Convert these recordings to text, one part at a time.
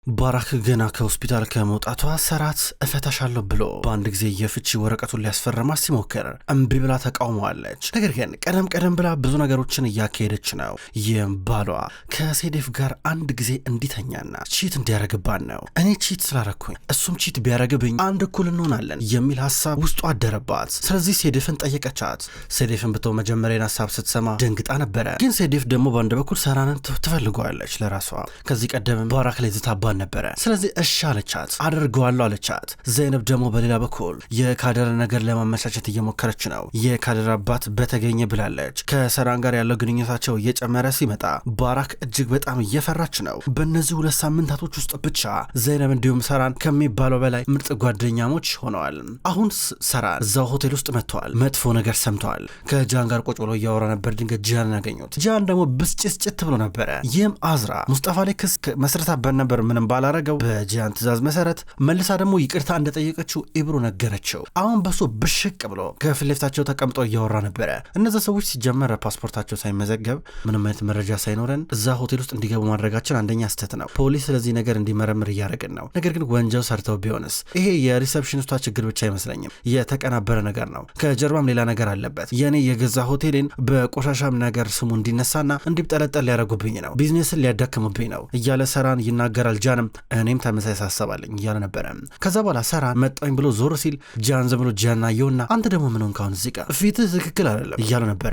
ባራክ ገና ከሆስፒታል ከመውጣቷ ሰራት እፈታሻለሁ ብሎ በአንድ ጊዜ የፍቺ ወረቀቱን ሊያስፈርማት ሲሞክር እምቢ ብላ ተቃውመዋለች። ነገር ግን ቀደም ብላ ብዙ ነገሮችን እያካሄደች ነው። ይህም ባሏ ከሴዴፍ ጋር አንድ ጊዜ እንዲተኛና ቺት እንዲያረግባን ነው። እኔ ቺት ስላረኩኝ እሱም ቺት ቢያረግብኝ አንድ እኩል እንሆናለን የሚል ሀሳብ ውስጡ አደረባት። ስለዚህ ሴዴፍን ጠየቀቻት። ሴዴፍን ብቶ መጀመሪያን ሀሳብ ስትሰማ ደንግጣ ነበረ። ግን ሴዴፍ ደግሞ በአንድ በኩል ሰራንን ትፈልገዋለች ለራሷ። ከዚህ ቀደም ባራክ ላይ ዝታባ ነበረ። ስለዚህ እሺ አለቻት፣ አደርገዋለሁ አለቻት። ዘይነብ ደግሞ በሌላ በኩል የካደር ነገር ለማመቻቸት እየሞከረች ነው። የካደር አባት በተገኘ ብላለች። ከሰራን ጋር ያለው ግንኙነታቸው እየጨመረ ሲመጣ ባራክ እጅግ በጣም እየፈራች ነው። በእነዚህ 2 ሳምንታቶች ውስጥ ብቻ ዘይነብ እንዲሁም ሰራን ከሚባለው በላይ ምርጥ ጓደኛሞች ሆነዋል። አሁን ሰራን እዛው ሆቴል ውስጥ መጥተዋል። መጥፎ ነገር ሰምተዋል። ከጃን ጋር ቁጭ ብሎ እያወራ ነበር። ድንገት ጃን ያገኙት። ጃን ደግሞ ብስጭት ብሎ ነበረ። ይህም አዝራ ሙስጠፋ ላይ ክስ መስረታበት ነበር ምንም ባላረገው በጂያን ትእዛዝ መሰረት መልሳ ደግሞ ይቅርታ እንደጠየቀችው ኢብሩ ነገረችው። አሁን በሱ ብሽቅ ብሎ ከፊት ለፊታቸው ተቀምጦ እያወራ ነበረ። እነዛ ሰዎች ሲጀመረ ፓስፖርታቸው ሳይመዘገብ ምንም አይነት መረጃ ሳይኖረን እዛ ሆቴል ውስጥ እንዲገቡ ማድረጋችን አንደኛ ስህተት ነው። ፖሊስ ስለዚህ ነገር እንዲመረምር እያደረግን ነው። ነገር ግን ወንጀል ሰርተው ቢሆንስ? ይሄ የሪሰፕሽኒስቷ ችግር ብቻ አይመስለኝም፣ የተቀናበረ ነገር ነው። ከጀርባም ሌላ ነገር አለበት። የኔ የገዛ ሆቴሌን በቆሻሻም ነገር ስሙ እንዲነሳና እንዲጠለጠል ሊያደርጉብኝ ነው፣ ቢዝነስን ሊያዳክሙብኝ ነው እያለ ሰራን ይናገራል። ጃንም እኔም ተመሳሳይ ሳሰባለኝ እያለ ነበረ። ከዛ በኋላ ሰራን መጣኝ ብሎ ዞር ሲል ጃን ዘብሎ ጃና የውና አንተ ደግሞ ምን ሆንክ አሁን እዚህ ጋር ፊትህ ትክክል አይደለም እያለ ነበረ።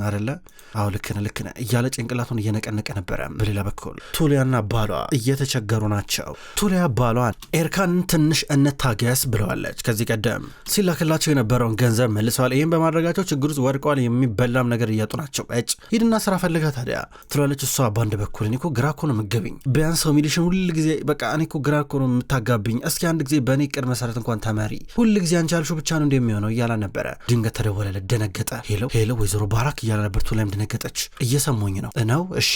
አይደለ? አዎ ልክ ነህ እያለ ጭንቅላቱን እየነቀነቀ ነበረ። በሌላ በኩል ቱሊያና ባሏ እየተቸገሩ ናቸው። ቱሊያ ባሏን ኤርካንን ትንሽ እንታገስ ብለዋለች። ከዚህ ቀደም ሲላክላቸው የነበረውን ገንዘብ መልሰዋል። ይህም በማድረጋቸው ችግር ውስጥ ወድቀዋል። የሚበላም ነገር እያጡ ናቸው። ሂድና ስራ ፈልጋ ታዲያ ትላለች እሷ። በአንድ በኩል እኔ እኮ ግራ እኮ ነው የምትገቢኝ። ቢያንስ ሰው ሚሊሽን ሁል ጊዜ በቃ እኔ እኮ ግራ እኮ ነው የምታጋብኝ። እስኪ አንድ ጊዜ በእኔ ቅድ መሰረት እንኳን ተመሪ። ሁል ጊዜ አንቺ ያልሽው ብቻ ነው እንደሚሆነው እያላ ነበረ። ድንገት ተደወለለት። ደነገጠ። ሄሎ ወይዘሮ ባራክ እያለ ነበር። ቱሊያም ደነገጠች። እየሰሙኝ ነው እሺ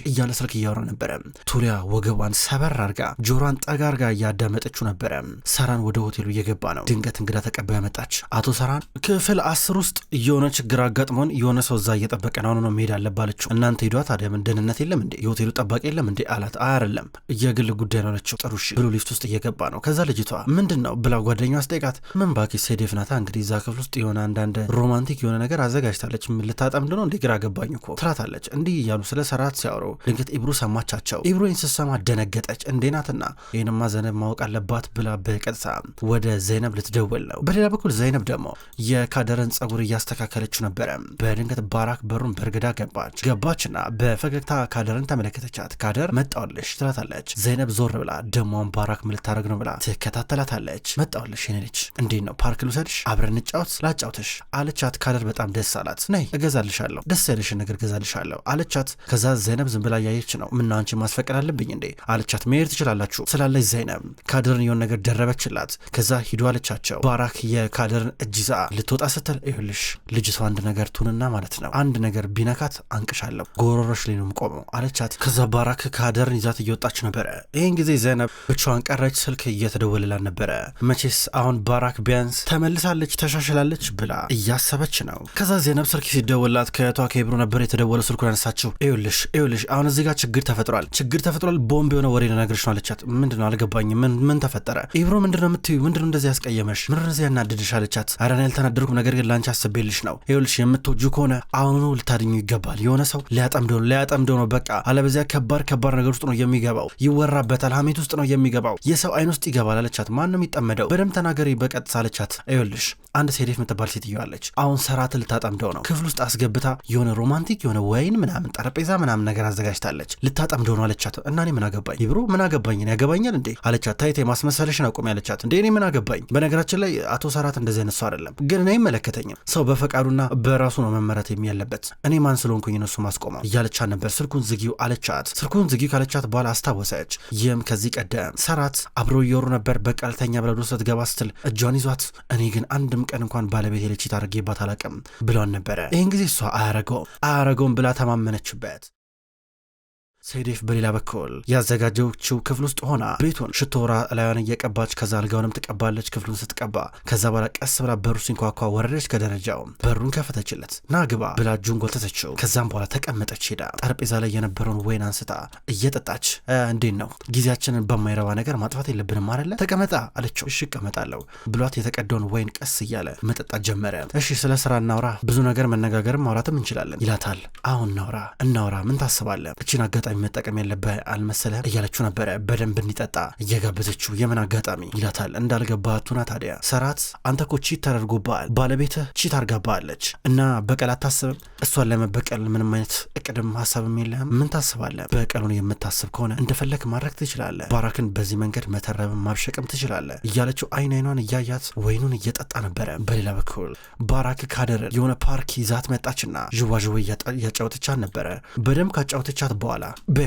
እያለ ስልክ እያወራ ነበረ። ቱሊያ ወገቧን ሰበር አርጋ ጆሮን ጠጋ አርጋ እያዳመጠችው ነበረ። ሰራን ወደ ሆቴሉ እየገባ ነው። ድንገት እንግዳ ተቀባይ መጣች። አቶ ሰራን ክፍል 10 ውስጥ የሆነ ችግር አጋጥሞን የሆነ ሰው እዛ እየጠበቀ ነው መሄድ አለባለችው። እናንተ ሂዷ ታዲያ ምን ደህንነት የለም እንዴ? የሆቴሉ ጠባቂ የለም እንዴ አላት። አይደለም የግል ጉዳይ ነው አለችው። ጥሩሽ ብሎ ሊፍት ውስጥ እየገባ ነው። ከዛ ልጅቷ ምንድነው ብላ ጓደኛዋ አስጠይቃት። ምን ባኪ ሴዴፍ ናታ እንግዲህ እዛ ክፍል ውስጥ የሆነ አንዳንድ ሮማንቲክ የሆነ ነገር አዘጋጅታለች። ምን ልታጠምድ ነው እንዴ? ግራ ገባኝ እኮ ትላታለች። እንዲህ እያሉ ስለ ሰራት ሲያወሩ ድንገት ኢብሩ ሰማቻቸው። ኢብሩን ስትሰማ ደነገጠች። እንዴ ናትና ይህንማ ዘይነብ ማወቅ አለባት ብላ በቀጥታ ወደ ዘይነብ ልትደውል ነው። በሌላ በኩል ዘይነብ ደግሞ የካደርን ጸጉር እያስተካከለችው ነበረ። በድንገት ባራክ በሩን በርግዳ ገባችና በፈገግታ ካደርን ተመለከተቻት። ካደር መጣውልሽ ትላታለች። ዘይነብ ዞር ብላ ደሞን ባራክ ምን ልታረግ ነው ብላ ትከታተላታለች። መጣውልሽ የኔ ልጅ እንዴት ነው ፓርክ ልውሰድሽ አብረን እንጫወት ላጫውትሽ አለቻት። ካደር በጣም ደስ አላት። ነይ እገዛልሻለሁ፣ ደስ ያለሽን ነገር እገዛልሻለሁ አለቻት። ከዛ ዘይነብ ዝም ብላ እያየች ነው። ምና አንቺ ማስፈቀድ አለብኝ እንዴ አለቻት። መሄድ ትችላላችሁ ስላለች ዘይነብ ካደርን የሆነ ነገር ደረበችላት። ከዛ ሂዱ አለቻቸው። ባራክ የካደርን እጅ ይዛ ልትወጣ ስትል ይኸውልሽ ልጅቷ አንድ ነገር ቱንና ማለት ነው አንድ ነገር ቢነካት አንቅሻለሁ ጎሮሮሽ ላይ ነው የምቆመው አለቻት። ከዛ ባራክ ካደርን ይዛት እየወጣች ነበረ። ይህን ጊዜ ዘይነብ ብቻዋን ቀረች። ስልክ እየተደወለላት ነበረ። መቼስ አሁን ባራክ ቢያንስ ተመልሳለች ተሻሽላለች ብላ እያሰበች ነው። ከዛ ዘይነብ ስልክ ሲደወላት ከእህቷ ከኢብሩ ነበር የተደወለው። ስልኩን ያነሳችው። ይኸውልሽ አሁን እዚህ ጋር ችግር ተፈጥሯል ቦምብ የሆነ ወሬ ልነግርሽ ነው አለቻት። ምንድነው አልገባኝም። ምን ተፈጠረ? ኢብሩ ምንድነው የምትዩ? ምንድነው እንደዚህ ያስቀየመሽ? ምን እንደዚህ ያናድድሽ አለቻት። ኧረ እኔ አልተናደድኩም፣ ነገር ግን ላንቺ አስቤልሽ ነው። ይኸውልሽ የምትወጁ ከሆነ አሁኑ ልታድኙ ይገባል። የሆነ ሰው ሊያጠምደው ነው በቃ አለበዚያ ከባድ ነገር ውስጥ ነው የሚገባው። ይወራበታል፣ ሀሜት ውስጥ ነው የሚገባው፣ የሰው አይን ውስጥ ይገባል አለቻት። ማንም ይጠመደው በደም ተናገሪ በቀጥታ አለቻት። ይኸውልሽ አንድ ሴዴፍ የምትባል ሴትዮ አለች። አሁን ሰራት ልታጠምደው ነው። ክፍል ውስጥ አስገብታ የሆነ ሮማንቲክ የሆነ ወይን ምናምን ጠረጴዛ ምናምን ነገር አዘጋጅታለች። ልታጠምደው ነው አለቻት። እና እኔ ምን አገባኝ? ኢብሩ ምን አገባኝ? ያገባኛል እንዴ አለቻት። ታይቴ ማስመሰለሽን አቁሚ አለቻት። እንዴ እኔ ምን አገባኝ? በነገራችን ላይ አቶ ሰራት እንደዚህ አይነት ሰው አይደለም፣ ግን እኔ አይመለከተኝም። ሰው በፈቃዱና በራሱ ነው መመረት የሚያለበት። እኔ ማን ስለሆንኩኝ ነው እሱ ማስቆመው እያለቻት ነበር። ስልኩን ዝጊው አለቻት። ስልኩን ዝጊው ካለቻት በኋላ አስታወሰች። ይህም ከዚህ ቀደም ሰራት አብሮ እየወሩ ነበር። በቀልተኛ ብላ ወደ ስትገባ ስትል እጇን ይዟት እኔ ግን አንድም ቀን እንኳን ባለቤት ሄለች ታርጌባት አላቅም ብሏን ነበረ። ይህን ጊዜ እሷ አያረገውም ብላ ተማመነችበት። ሰይዴፍ በሌላ በኩል ያዘጋጀችው ክፍል ውስጥ ሆና ቤቱን ሽቶራ ላዩን እየቀባች ከዛ አልጋውንም ትቀባለች። ክፍሉን ስትቀባ ከዛ በኋላ ቀስ ብላ በሩ ሲንኳኳ ወረደች ከደረጃው። በሩን ከፈተችለት። ና ግባ ብላ እጁን ጎተተችው። ከዛም በኋላ ተቀመጠች። ሄዳ ጠረጴዛ ላይ የነበረውን ወይን አንስታ እየጠጣች እንዴት ነው ጊዜያችንን በማይረባ ነገር ማጥፋት የለብንም አይደለ? ተቀመጣ አለችው። እሺ እቀመጣለሁ ብሏት የተቀደውን ወይን ቀስ እያለ መጠጣት ጀመረ። እሺ ስለ ስራ እናውራ፣ ብዙ ነገር መነጋገርም ማውራትም እንችላለን ይላታል። አሁን እናውራ ምን ታስባለህ? እቺን አጋጣሚ መጠቀም የለብህ አልመሰለህም እያለችው ነበረ። በደንብ እንዲጠጣ እየጋበዘችው። የምን አጋጣሚ ይላታል። እንዳልገባህ ቱና ታዲያ ሰራት አንተ እኮ ቺት ተደርጎብሃል፣ ባለቤትህ ቺት አርጋብሃለች እና በቀል አታስብም? እሷን ለመበቀል ምንም አይነት እቅድም ሀሳብም የለህም? ምን ታስባለህ? በቀሉን የምታስብ ከሆነ እንደፈለግ ማድረግ ትችላለህ። ባራክን በዚህ መንገድ መተረብም ማብሸቅም ትችላለህ እያለችው አይኗን እያያት ወይኑን እየጠጣ ነበረ። በሌላ በኩል ባራክ ካደርን የሆነ ፓርክ ይዛት መጣችና ዥዋዥዌ እያጫወተቻት ነበረ። በደንብ ካጫወተቻት በኋላ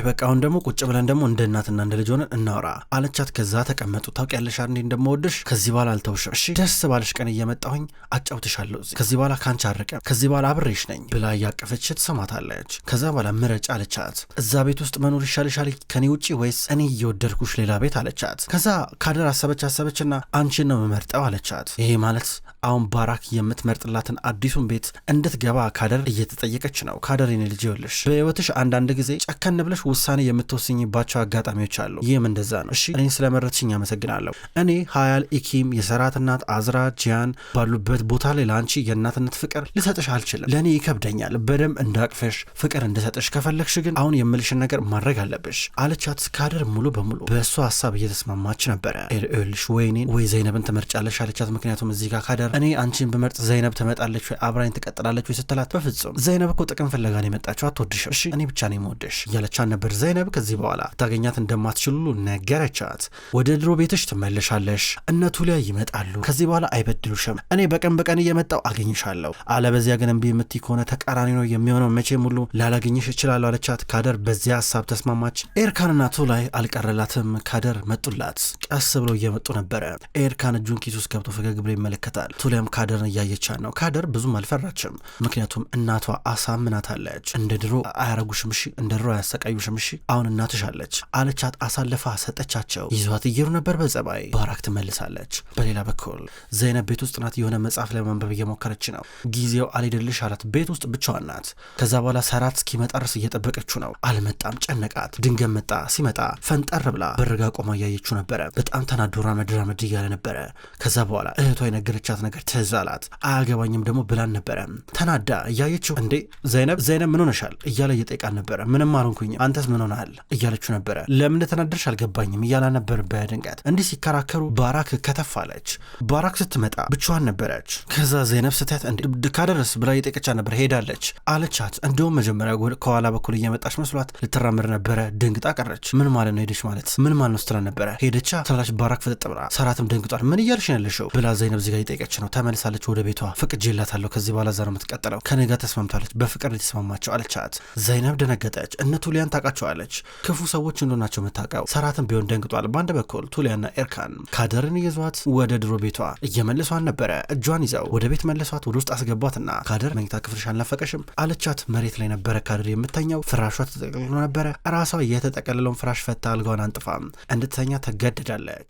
በቃ አሁን ደግሞ ቁጭ ብለን ደግሞ እንደ እናትና እንደ ልጅ ሆነን እናውራ አለቻት። ከዛ ተቀመጡ። ታውቂያለሽ እንዴ እንደምወድሽ፣ ከዚህ በኋላ አልተውሽም፣ እሺ ደስ ባለሽ ቀን እየመጣሁኝ አጫውትሻለሁ፣ ከዚህ በኋላ ካንቺ አርቀም፣ ከዚህ በኋላ አብሬሽ ነኝ ብላ እያቀፈች ትሰማታለች። ከዛ በኋላ ምረጭ አለቻት። እዛ ቤት ውስጥ መኖር ይሻልሻል ከኔ ውጪ ወይስ እኔ እየወደድኩሽ ሌላ ቤት አለቻት። ከዛ ካደር አሰበችና አንቺን ነው የምመርጠው አለቻት። ይሄ ማለት አሁን ባራክ የምትመርጥላትን አዲሱን ቤት እንድትገባ ካደር እየተጠየቀች ነው። ካደር የኔ ልጅ ይኸውልሽ በህይወትሽ አንዳንድ ጊዜ ጨከን ብለሽ ውሳኔ የምትወስኝባቸው አጋጣሚዎች አሉ። ይህም እንደዛ ነው። እሺ እኔን ስለመረጥሽኝ አመሰግናለሁ። እኔ ሀያል ኢኪም የሰራት እናት አዝራ ጂያን ባሉበት ቦታ ላይ ለአንቺ የእናትነት ፍቅር ልሰጥሽ አልችልም። ለእኔ ይከብደኛል። በደንብ እንዳቅፈሽ ፍቅር እንድሰጥሽ ከፈለግሽ ግን አሁን የምልሽን ነገር ማድረግ አለብሽ አለቻት። ካደር ሙሉ በሙሉ በእሱ ሀሳብ እየተስማማች ነበረ። ይኸውልሽ ወይኔን ወይ ዘይነብን ትመርጫለሽ አለቻት። ምክንያቱም እዚህ ጋር ካደር እኔ አንቺን በመርጥ ዘይነብ ትመጣለች ወይ አብራኝ ትቀጥላለች ወይ ስትላት በፍጹም ዘይነብ እኮ ጥቅም ፍለጋ ነው የመጣችው፣ አትወድሽም፣ እሺ እኔ ብቻ ነው የምወድሽ እያለቻት ነበር። ዘይነብ ከዚህ በኋላ ታገኛት እንደማትችሉ ነገረቻት። ወደ ድሮ ቤትሽ ትመለሻለሽ፣ እነቱ ላይ ይመጣሉ፣ ከዚህ በኋላ አይበድሉሽም፣ እኔ በቀን እየመጣው አገኝሻለሁ፣ አለበዚያ ግን እምቢ የምትይ ከሆነ ተቃራኒ ነው የሚሆነው፣ መቼም ሁሉ ላላገኝሽ እችላለሁ አለቻት። ካደር በዚያ ሀሳብ ተስማማች። ኤርካንና ቱላይ አልቀረላትም። ካደር መጡላት። ቀስ ብለው እየመጡ ነበረ። ኤርካን እጁን ኪስ ውስጥ ገብቶ ፈገግ ብሎ ይመለከታል። ቱላይም ካደርን እያየቻት ነው። ካደር ብዙም አልፈራችም፣ ምክንያቱም እናቷ አሳምናታለች። እንደ ድሮ አያረጉሽም እሺ፣ እንደ ድሮ አያሰቃዩሽም እሺ፣ አሁን እናትሽ አለች አለቻት። አሳልፋ ሰጠቻቸው። ይዟት እየሩ ነበር በጸባይ። ባራክ ትመልሳለች። በሌላ በኩል ዘይነብ ቤት ውስጥ ናት። የሆነ መጽሐፍ ለማንበብ እየሞከረች ነው። ጊዜው አልሄድልሽ አላት። ቤት ውስጥ ብቻዋን ናት። ከዛ በኋላ ሰራት እስኪመጣ ድረስ እየጠበቀችው ነው። አልመጣም፣ ጨነቃት። ድንገት መጣ። ሲመጣ ፈንጠር ብላ በርጋ ቆማ እያየችው ነበረ። በጣም ተናዶራ መድራመድ እያለ ነበረ። ከዛ በኋላ እህቷ የነገረቻት ነገር ትዝ አላት። አያገባኝም ደግሞ ብላን ነበረ። ተናዳ እያየችው እንዴ ዘይነብ ምን ሆነሻል እያለ እየጠየቃት ነበረ። ምንም አልሆንኩኝም፣ አንተስ ምን ሆነሃል እያለችው ነበረ። ለምን እንደተናደርሽ አልገባኝም እያላ ነበር በድንገት። እንዲህ ሲከራከሩ ባራክ ከተፋለች። ባራክ ስትመጣ ብቻዋን ነበረች። ከዛ ዘይነብ ስትያት እንዴ ካደረስ ብላ እየጠየቀቻት ነበር። ሄዳለች አለቻት። እንደውም መጀመሪያ ከኋላ በኩል እየመጣች መስሏት ልትራመድ ነበረ። ድንግጣ ቀረች። ምን ማለት ነው ሄደች ማለት ምን ማለት ነው ስትላ ነበረ። ሄደቻ ትላች። ባራክ ፍጥጥ ብላ ሰራትም ደንግጧል። ምን እያልሽ ያለሽው ብላ ዘይነብ ዚጋ እየጠየቀች ነው። ተመልሳለች ወደ ቤቷ። ፍቅጄላታለሁ ከዚህ በኋላ ዛሬ የምትቀጥለው ከኔ ጋር ተስማምታለች፣ በፍቅር የተስማማቸው አለቻት። ዘይነብ ደነገጠች። እነ ቱሊያን ታውቃቸዋለች። ክፉ ሰዎች እንደሆናቸው የምታውቀው። ሰራትም ቢሆን ደንግጧል። በአንድ በኩል ቱሊያና ኤርካን ካደርን ይዟት ወደ ድሮ ቤቷ እየመለሷን ነበረ። እጇን ይዘው ወደ ቤት መለሷት። ወደ ውስጥ አስገቧትና ካደር መኝታ ክፍልሽ አልናፈቀሽም አለቻት። መሬት ላይ ነበረ ካደር የምተኛው። ፍራሿ ተጠቅልሎ ነበረ። ራሷ የተጠቀለለውን ፍራሽ ፈታ አልጋዋን አንጥፋ እንድትተኛ ተገድዳለች።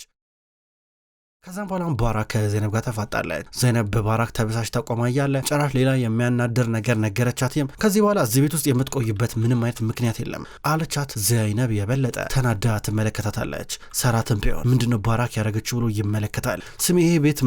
ከዛም በኋላ ባራክ ከዘይነብ ጋር ተፋጣለች። ዘይነብ በባራክ ተበሳጭ ተቆማ እያለ ጭራሽ ሌላ የሚያናድር ነገር ነገረቻትም። ከዚህ በኋላ እዚህ ቤት ውስጥ የምትቆይበት ምንም አይነት ምክንያት የለም አለቻት። ዘይነብ የበለጠ ተናዳ ትመለከታታለች። ሰራትም ቢሆን ምንድነው ባራክ ያደረገችው ብሎ ይመለከታል። ስሚ ይሄ ቤት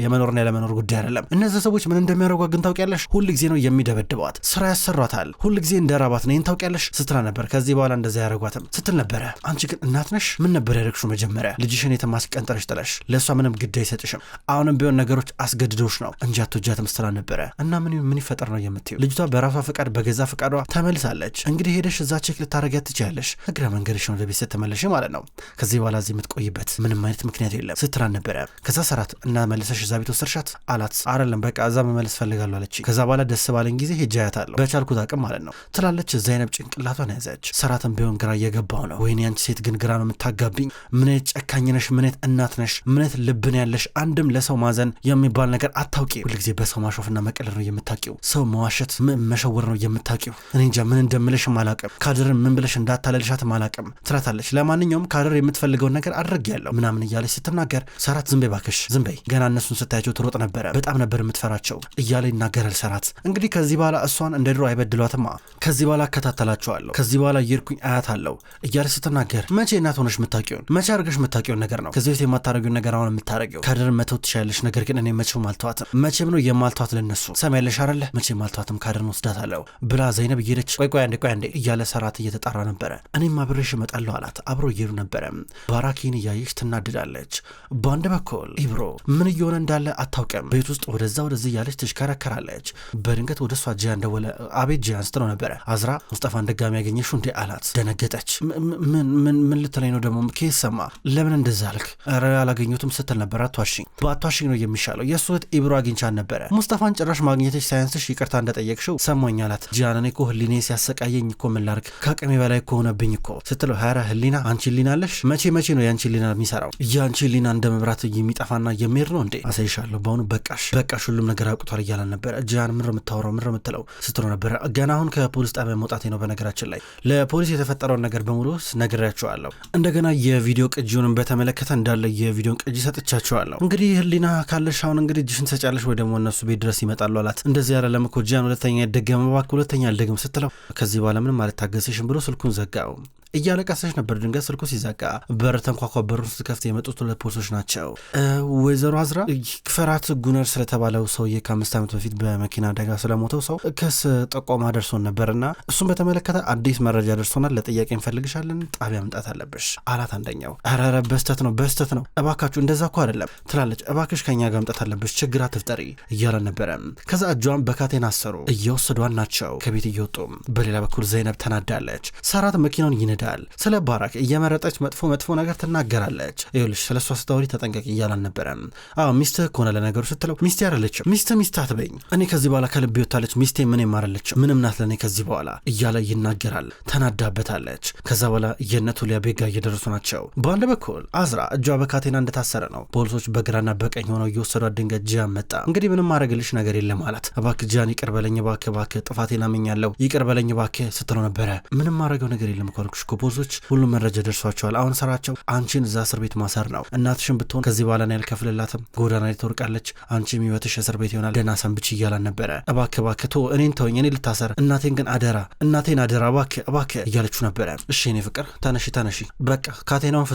የመኖርና ያለመኖር ጉዳይ አይደለም። እነዚህ ሰዎች ምን እንደሚያደርጓት ግን ታውቂያለሽ? ሁል ጊዜ ነው የሚደበድቧት፣ ስራ ያሰሯታል፣ ሁል ጊዜ እንደራባት ነው ታውቂያለሽ ስትላ ነበር። ከዚህ በኋላ እንደዛ ያደርጓትም ስትል ነበረ። አንቺ ግን እናት ነሽ፣ ምን ነበር ያደረግሽው? መጀመሪያ ልጅሽን የተማስቀንጠረሽ ጥለሽ ለሷ ምንም ግድ አይሰጥሽም። አሁንም ቢሆን ነገሮች አስገድዶሽ ነው እንጂ አትወጃትም ስትላ ነበረ። እና ምን ይፈጠር ነው የምትይው? ልጅቷ በራሷ ፈቃድ በገዛ ፈቃዷ ተመልሳለች። እንግዲህ ሄደሽ እዛ ቼክ ልታረጊያት ትችያለሽ። እግረ መንገድሽ ነው ወደ ቤት ስትመለሽ ማለት ነው። ከዚህ በኋላ እዚህ የምትቆይበት ምንም አይነት ምክንያት የለም ስትላ ነበረ። ከዛ ሰራት እና መልሰሽ እዛ ቤት ወሰድሻት አላት። አይደለም በቃ እዛ መመለስ ፈልጋለሁ አለች። ከዛ በኋላ ደስ ባለኝ ጊዜ ሄጄ አያታለሁ በቻልኩት አቅም ማለት ነው ትላለች። ዘይነብ ጭንቅላቷን ያዘች። ሰራትም ቢሆን ግራ እየገባው ነው። ወይኔ አንቺ ሴት ግን ግራ ነው የምታጋቢኝ። ምን ጨካኝ ነሽ፣ ምን እናት ነሽ፣ ምን ልብን ያለሽ አንድም ለሰው ማዘን የሚባል ነገር አታውቂ። ሁልጊዜ በሰው ማሾፍና መቀለር ነው የምታውቂው። ሰው መዋሸት መሸወር ነው የምታውቂው። እኔ እንጃ ምን እንደምልሽም አላቅም። ካድርን ምን ብለሽ እንዳታለልሻትም አላቅም ትላታለች። ለማንኛውም ካድር የምትፈልገውን ነገር አድርጌያለሁ ምናምን እያለች ስትናገር ሰራት ዝም በይ እባክሽ ዝም በይ፣ ገና እነሱን ስታያቸው ትሮጥ ነበረ፣ በጣም ነበር የምትፈራቸው እያለ ይናገራል ሰራት። እንግዲህ ከዚህ በኋላ እሷን እንደ ድሮ አይበድሏትማ። ከዚህ በኋላ እከታተላቸዋለሁ፣ ከዚህ በኋላ እየሄድኩኝ አያታለሁ እያለች ስትናገር መቼ እናት ሆነሽ የምታውቂውን መቼ አድርገሽ የምታውቂውን ነገር ነው ከዚህ በፊት የማታረጊውን ነገር አሁን የምታረጊው። ካድርን መተው ትችያለሽ፣ ነገር ግን እኔ መቼም አልተዋትም። መቼም ነው የማልተዋት ለነሱ ሰማያለሽ አይደለ? መቼም አልተዋትም፣ ካድርን ወስዳታለሁ ብላ ዘይነብ እየሄደች ቆይ አንዴ እያለ ሰራት እየተጣራ ነበረ። እኔም አብሬሽ እመጣለሁ አላት። አብሮ እየሄዱ ነበረ። ባራኪን እያየች ትናድዳለች። በአንድ በኩል ኢብሮ ምን እየሆነ እንዳለ አታውቅም። ቤት ውስጥ ወደዛ ወደዚህ እያለች ትሽከረከራለች። በድንገት ወደ እሷ ጂያን ደወለ። አቤት ጂያን ስትለው ነበረ። አዝራ ሙስጠፋን ድጋሚ ያገኘሽው እንዴ አላት። ደነገጠች። ምን ልትለኝ ነው ደግሞ? ኬስ ሰማ ለምን እንደዛ አልክ? ኧረ አላገኘሁትም ስትል ነበር። በአቷሽኝ ነው የሚሻለው። የእሱ እህት ኢብሮ አግኝቻን ነበረ። ሙስጠፋን ጭራሽ ማግኘትሽ ሳያንስሽ ይቅርታ እንደጠየቅሽው ሰሞኝ አላት። ጂያን እኔ እኮ ህሊኔ ሲያሰቃየኝ እኮ ምን ላድርግ ከአቅሜ በላይ እኮ ሆነብኝ እኮ ስትለው ኧረ ህሊና አንቺ ህሊና አለሽ? መቼ ነው የአንቺ ህሊና የሚሰራው? የአንቺ ህሊና እንደ መብራት የሚጠፋና የሚሄድ ነው እንዴ? አሳይሻለሁ በአሁኑ በቃሽ ሁሉም ነገር አውቅቷል እያላን ነበረ። ጂያን ምር የምታወራው ምር የምትለው ስትለው ነበረ። ገና አሁን ከፖሊስ ጣቢያ መውጣቴ ነው። በነገራችን ላይ ለፖሊስ የተፈጠረውን ነገር በሙሉ ነግሬያቸዋለሁ። እንደገና የቪዲዮ ቅጂውንም በተመለከተ እንዳለ የቪዲዮን ቅጂ ሰጥቻቸዋለሁ። እንግዲህ ህሊና ካለሽ አሁን እንግዲህ እጅሽን ትሰጫለሽ ወይ ደግሞ እነሱ ቤት ድረስ ይመጣሉ አላት። እንደዚህ አይደለም እኮ ጂያን፣ ሁለተኛ ያደገመ እባክህ ሁለተኛ አልደግም ስትለው ከዚህ በኋላ ምንም ማለት ታገሰሽም ብሎ ስልኩን ዘጋው። እያለቀሰች ነበር። ድንገት ስልኩ ሲዘጋ በር ተንኳኳ። በሩን ስትከፍት የመጡት ሁለት ፖሊሶች ናቸው። ወይዘሮ አዝራ ክፈራት ጉነር ስለተባለው ሰውዬ ከ5 ዓመት በፊት በመኪና አደጋ ስለሞተው ሰው ክስ ጠቆማ ደርሶን ነበርና እሱን በተመለከተ አዲስ መረጃ ደርሶናል። ለጥያቄ እንፈልግሻለን፣ ጣቢያ መምጣት አለብሽ አላት አንደኛው። ኧረ በስተት ነው እባካችሁ፣ እንደዛ እኮ አይደለም ትላለች። እባክሽ ከኛ ጋር መምጣት አለብሽ፣ ችግር አትፍጠሪ እያለን ነበረ። ከዛ እጇን በካቴና አሰሩ። እየወሰዷን ናቸው ከቤት እየወጡ። በሌላ በኩል ዘይነብ ተናዳለች። ሰራት መኪናውን ይነዳል። ስለ ባራክ እየመረጠች መጥፎ ነገር ትናገራለች። ይኸውልሽ ስለሷ ስታወሪ ተጠንቀቂ እያላን ነበረ። አዎ ሚስትህ ከሆነ ለነገሩ ስትለው ሚስቴ አይደለችም፣ ሚስት አትበኝ፣ እኔ ከዚህ በኋላ ከልቤ ወጣለች፣ ሚስቴ ምንም አይደለችም፣ ምንም ናት ለኔ ከዚህ በኋላ እያለ ይናገራል። ተናዳበታለች። ከዛ በኋላ የነቱ ሊያ ቤጋ እየደረሱ ናቸው። በአንድ በኩል አዝራ እጇ በካቴና እንደታሰረ ነው። ፖሊሶች በግራና በቀኝ ሆነው እየወሰዷት ድንገት ጂያን መጣ። እንግዲህ ምንም ማድረግልሽ ነገር የለም ማለት እባክህ ጂያን ይቅር በለኝ እባክህ ጥፋቴን አምኛለሁ ይቅር በለኝ እባክህ ስትለው ነበረ። ምንም ማድረገው ነገር የለም እኮ አልኩሽ እኮ ፖሊሶች ሁሉም መረጃ ደርሷቸዋል። አሁን ስራቸው አንቺን እዛ እስር ቤት ማሰር ነው። እናትሽን ብትሆን ከዚህ በኋላ ነው ያልከፍልላትም፣ ጎዳና ላይ ትወርቃለች፣ አንቺም ህይወትሽ እስር ቤት ይሆናል። ደህና ሰንብች እያላን ነበረ። እባክህ ቶ እኔን ተወኝ፣ እኔ ልታሰር፣ እናቴን ግን እናቴን አደራ እባክህ እያለችው ነበረ። እሺ እኔ ፍቅር ተነሺ በቃ ካቴናውን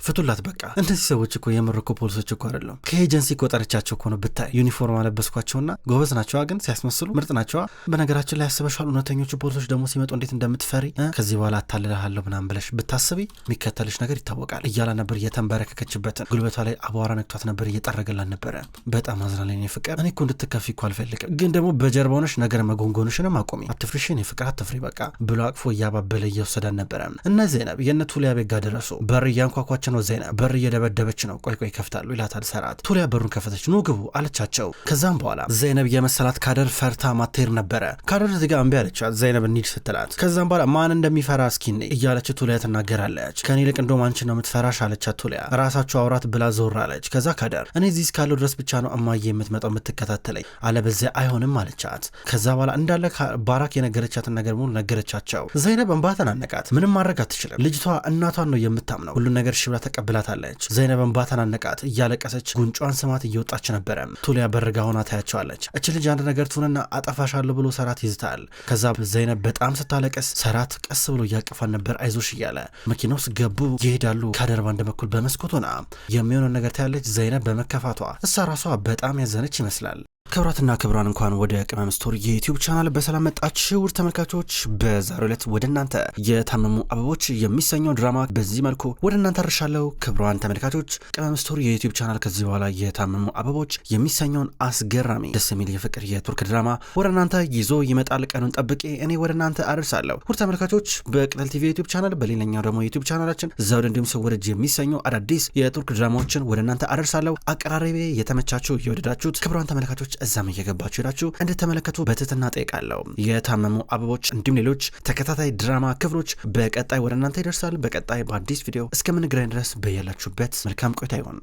ፍቱላት በቃ። እነዚህ ሰዎች እኮ የምር እኮ ፖሊሶች እኮ አይደለም ከኤጀንሲ እኮ ጠርቻቸው እኮ ነው። ብታይ ዩኒፎርም አለበስኳቸውና ጎበዝ ናቸዋ፣ ግን ሲያስመስሉ ምርጥ ናቸዋ። በነገራችን ላይ ያስበሻል እውነተኞቹ ፖሊሶች ደግሞ ሲመጡ እንዴት እንደምትፈሪ ከዚህ በኋላ አታልልሃለሁ ምናምን ብለሽ ብታስቢ የሚከተልሽ ነገር ይታወቃል እያላ ነበር። እየተንበረከከችበትን ጉልበቷ ላይ አቧራ ነክቷት ነበር። እየጠረገላን ነበረ። በጣም አዝናለኝ እኔ ፍቅር፣ እኔ እኮ እንድትከፊ እኮ አልፈልግም፣ ግን ደግሞ በጀርባ ሆነሽ ነገር መጎንጎንሽንም አቆሚ፣ አትፍሪሽ እኔ ፍቅር አትፍሪ በቃ ብሎ አቅፎ እያባበለ እየወሰዳን ነበረ። እነ ዘይነብ የነ ቱሊያ ቤት ጋር ደረሱ። በር እያንኳኳች ነው። ዘይነብ በር እየደበደበች ነው። ቆይ ከፍታሉ ይላታል ሰራት። ቱሊያ በሩን ከፈተች። ኑ ግቡ አለቻቸው። ከዛም በኋላ ዘይነብ የመሰላት ካደር ፈርታ ማቴር ነበረ። ካደር እዚህ ጋር እምቢ አለቻት ዘይነብ እንሂድ ስትላት። ከዛም በኋላ ማን እንደሚፈራ እስኪ እያለች ቱሊያ ትናገራለች። ከኔ ይልቅ እንደውም አንቺን ነው የምትፈራሽ አለቻት ቱሊያ። ራሳችሁ አውራት ብላ ዞር አለች። ከዛ ካደር እኔ እዚህ እስካለው ድረስ ብቻ ነው እማዬ የምትመጣው የምትከታተለኝ፣ አለበዚያ አይሆንም አለቻት። ከዛ በኋላ እንዳለ ባራክ የነገረቻትን ነገር ሙሉ ነገረቻቸው። ዘይነብ እንባ ተናነቃት። ምንም ማድረግ አትችልም። ልጅቷ እናቷን ነው የምታምነው። ሁሉን ነገር ሽብላ ተቀብላታለች። ዘይነብ እንባ ተናነቃት። እያለቀሰች ጉንጯን ስማት እየወጣች ነበረ። ቱሊያ በርጋ ሆና ታያቸዋለች። እች ልጅ አንድ ነገር ትሁንና አጠፋሻለሁ ብሎ ሰራት ይዝታል። ከዛ ዘይነብ በጣም ስታለቀስ ሰራት ቀስ ብሎ እያቀፋን ነበር አይዞሽ እያለ። መኪና ውስጥ ገቡ ይሄዳሉ። ካደር ባንድ በኩል በመስኮት ሆና የሚሆነው ነገር ታያለች። ዘይነብ በመከፋቷ እሷ ራሷ በጣም ያዘነች ይመስላል። ክብራትና ክብራን እንኳን ወደ ቅመም ስቶሪ የዩቲዩብ ቻናል በሰላም መጣችሁ ውድ ተመልካቾች። በዛሬው ዕለት ወደ እናንተ የታመሙ አበቦች የሚሰኘው ድራማ በዚህ መልኩ ወደ እናንተ አርሻለሁ። ክብራን ተመልካቾች ቅመም ስቶሪ የዩቲዩብ ቻናል ከዚህ በኋላ የታመሙ አበቦች የሚሰኘውን አስገራሚ ደስ የሚል የፍቅር የቱርክ ድራማ ወደ እናንተ ይዞ ይመጣል። ቀኑን ጠብቄ እኔ ወደ እናንተ አደርሳለሁ። ውድ ተመልካቾች በቅጠል ቲቪ የዩቲዩብ ቻናል በሌላኛው ደግሞ የዩቲዩብ ቻናላችን ዘውድ እንዲሁም ሰወረጅ የሚሰኙ አዳዲስ የቱርክ ድራማዎችን ወደ እናንተ አደርሳለሁ። አቀራረቤ የተመቻችሁ የወደዳችሁት ክብራን ተመልካቾች እዛም እየገባችሁ ሄዳችሁ እንድትመለከቱ በትህትና ጠይቃለሁ። የታመሙ አበቦች እንዲሁም ሌሎች ተከታታይ ድራማ ክፍሎች በቀጣይ ወደ እናንተ ይደርሳል። በቀጣይ በአዲስ ቪዲዮ እስከምንገናኝ ድረስ በያላችሁበት መልካም ቆይታ ይሆን።